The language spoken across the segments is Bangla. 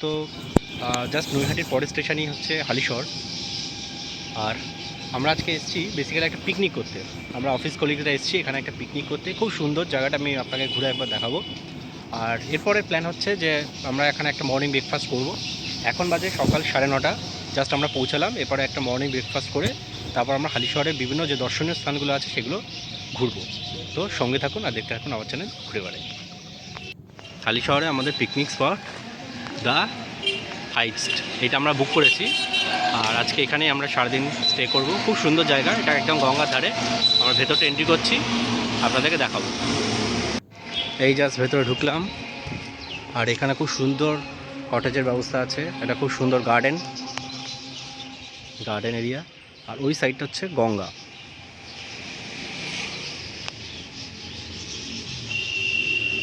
তো জাস্ট নৈহাটির পরের স্টেশনই হচ্ছে হালিশহর। আর আমরা আজকে এসেছি বেসিক্যালি একটা পিকনিক করতে। আমরা অফিস কলিগরা এসেছি এখানে একটা পিকনিক করতে। খুব সুন্দর জায়গাটা, আমি আপনাকে ঘুরে একবার দেখাবো। আর এরপরের প্ল্যান হচ্ছে যে আমরা এখানে একটা মর্নিং ব্রেকফাস্ট করব। এখন বাজে সকাল 9:30, জাস্ট আমরা পৌঁছালাম। এরপরে একটা মর্নিং ব্রেকফাস্ট করে তারপর আমরা হালিশহরের বিভিন্ন যে দর্শনীয় স্থানগুলো আছে সেগুলো ঘুরবো। তো সঙ্গে থাকুন আর দেখতে থাকুন আমার চ্যানেল ঘুরে বেড়াই। হালিশহরে আমাদের পিকনিক স্পট দ্য হাইটস, এটা আমরা বুক করেছি। আর আজকে এখানেই আমরা সারাদিন স্টে করব। খুব সুন্দর জায়গা, এটা একদম গঙ্গার ধারে। আমরা ভেতরটা এন্ট্রি করছি, আপনাদেরকে দেখাবো। এই জাস্ট ভেতরে ঢুকলাম, আর এখানে খুব সুন্দর কটেজের ব্যবস্থা আছে। এটা খুব সুন্দর গার্ডেন এরিয়া। আর ওই সাইডটা হচ্ছে গঙ্গা।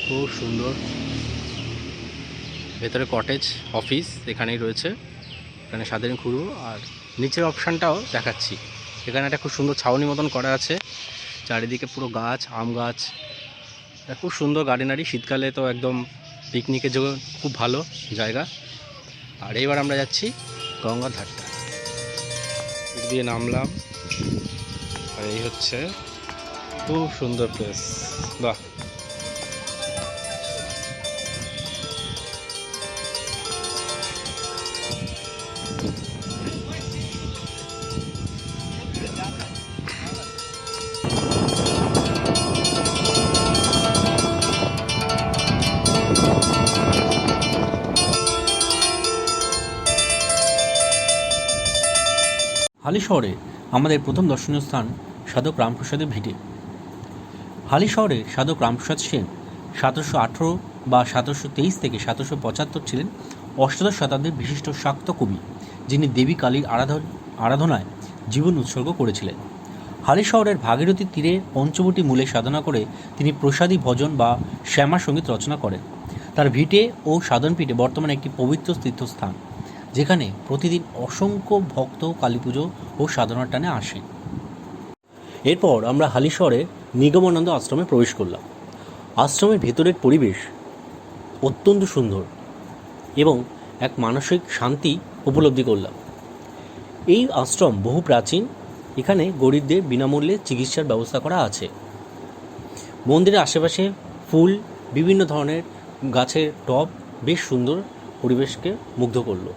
খুব সুন্দর। ভেতরে কটেজ, অফিস এখানেই রয়েছে। এখানে সারাদিন ঘুরবো। আর নিচের অপশানটাও দেখাচ্ছি। এখানে একটা খুব সুন্দর ছাউনি মতন করা আছে, চারিদিকে পুরো গাছ, আম গাছ। এটা খুব সুন্দর গার্ডেনারি। শীতকালে তো একদম পিকনিকের জন্য খুব ভালো জায়গা। আর এইবার আমরা যাচ্ছি গঙ্গার ধারটা দিয়ে নামলাম। আর এই হচ্ছে খুব সুন্দর প্লেস। বাহ! হালিশহরে আমাদের প্রথম দর্শনীয় স্থান সাধক রামপ্রসাদের ভিটে। হালিশহরে সাধক রামপ্রসাদ সেন 1718 বা 1723 থেকে 1775 ছিলেন অষ্টাদশ শতাব্দীর বিশিষ্ট শাক্ত কবি, যিনি দেবী কালীর আরাধনায় জীবন উৎসর্গ করেছিলেন। হালিশহরের ভাগীরথীর তীরে পঞ্চবটী মূলে সাধনা করে তিনি প্রসাদী ভজন বা শ্যামা সঙ্গীত রচনা করেন। তার ভিটে ও সাধনপীঠে বর্তমানে একটি পবিত্র তীর্থস্থান, যেখানে প্রতিদিন অসংখ্য ভক্ত কালীপুজো ও সাধনার টানে আসে। এরপর আমরা হালিশহরে নিগমানন্দ আশ্রমে প্রবেশ করলাম। আশ্রমের ভেতরের পরিবেশ অত্যন্ত সুন্দর এবং এক মানসিক শান্তি উপলব্ধি করলাম। এই আশ্রম বহু প্রাচীন। এখানে গরিবদের বিনামূল্যে চিকিৎসার ব্যবস্থা করা আছে। মন্দিরের আশেপাশে ফুল, বিভিন্ন ধরনের গাছের টব বেশ সুন্দর পরিবেশকে মুগ্ধ করলো।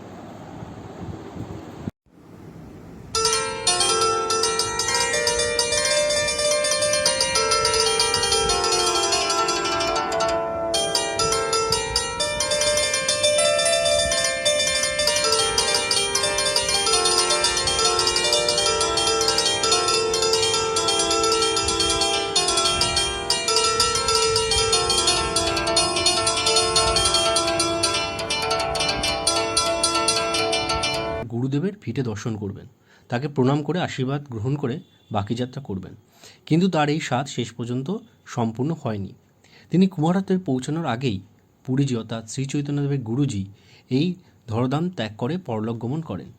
গুরুদেবের ভিটে দর্শন করবেন, তাকে প্রণাম করে আশীর্বাদ গ্রহণ করে বাকি যাত্রা করবেন। কিন্তু তার এই স্বাদ শেষ পর্যন্ত সম্পূর্ণ হয়নি। তিনি কুমারহাটে পৌঁছানোর আগেই পুরীজি অর্থাৎ শ্রী চৈতন্যদেবের গুরুজি এই ধরধাম ত্যাগ করে পরলোক গমন করেন।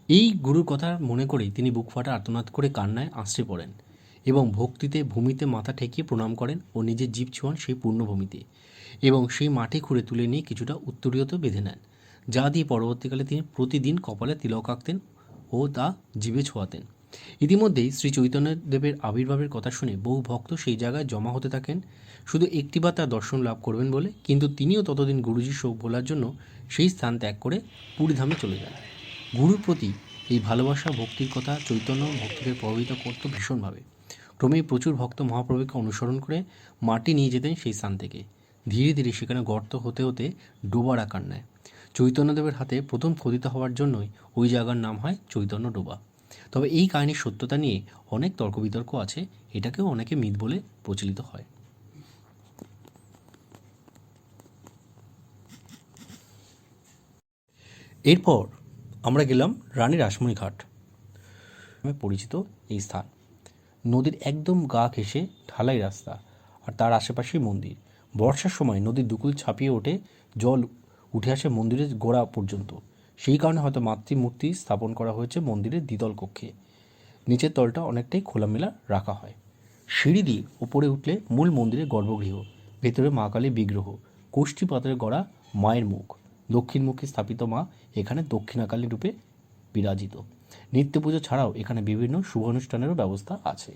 এই গুরুর কথা মনে করেই তিনি বুক ফাটা আর্তনাদ করে কান্নায় আশ্রে পড়েন এবং ভক্তিতে ভূমিতে মাথা ঠেকিয়ে প্রণাম করেন ও নিজের জীব ছোঁয়ান সেই পূর্ণভূমিতে এবং সেই মাটি খুঁড়ে তুলে নিয়ে কিছুটা উত্তরীয়তে বেঁধে নেন, যা দিয়ে পরবর্তীকালে তিনি প্রতিদিন কপালে তিলক আঁকতেন ও তা জীবে ছোঁয়াতেন। ইতিমধ্যেই শ্রী চৈতন্যদেবের আবির্ভাবের কথা শুনে বহু ভক্ত সেই জায়গায় জমা হতে থাকেন, শুধু একটিবার তার দর্শন লাভ করবেন বলে। কিন্তু তিনিও ততদিন গুরুজির শোক ভোলার জন্য সেই স্থান ত্যাগ করে পুরীধামে চলে যান। গুরুর প্রতি এই ভালোবাসা ভক্তির কথা চৈতন্য ভক্তদের প্রভাবিত করত ভীষণভাবে। ক্রমেই প্রচুর ভক্ত মহাপ্রভুকে অনুসরণ করে মাটি নিয়ে যেতেন সেই স্থান থেকে। ধীরে ধীরে সেখানে গর্ত হতে হতে ডোবার আকার নেয়। চৈতন্যদেবের হাতে প্রথম খোদিত হওয়ার জন্যই ওই জায়গার নাম হয় চৈতন্য ডোবা। তবে এই কাহিনীর সত্যতা নিয়ে অনেক তর্ক বিতর্ক আছে, এটাকেও অনেকে মিথ বলে প্রচলিত হয়। এরপর আমরা গেলাম রানী রাসমণি ঘাট নামে পরিচিত এই স্থান। নদীর একদম গা ঘেঁষে ঢালাই রাস্তা, আর তার আশেপাশেই মন্দির। বর্ষার সময় নদীর দুকুল ছাপিয়ে ওঠে, জল উঠে আসে মন্দিরের গোড়া পর্যন্ত। সেই কারণে হয়তো মাতৃমূর্তি স্থাপন করা হয়েছে মন্দিরের দ্বিতল কক্ষে। নিচের তলটা অনেকটাই খোলামেলা রাখা হয়। সিঁড়ি দিয়ে ওপরে উঠলে মূল মন্দিরের গর্ভগৃহ, ভেতরে মা কালীর বিগ্রহ, কোষ্ঠী পাথরে গড়া মায়ের মুখ, দক্ষিণমুখী স্থাপিত মা এখানে দক্ষিণাকালী রূপে বিরাজিত। নিত্য পুজো ছাড়াও এখানে বিভিন্ন শুভ অনুষ্ঠানেরও ব্যবস্থা আছে।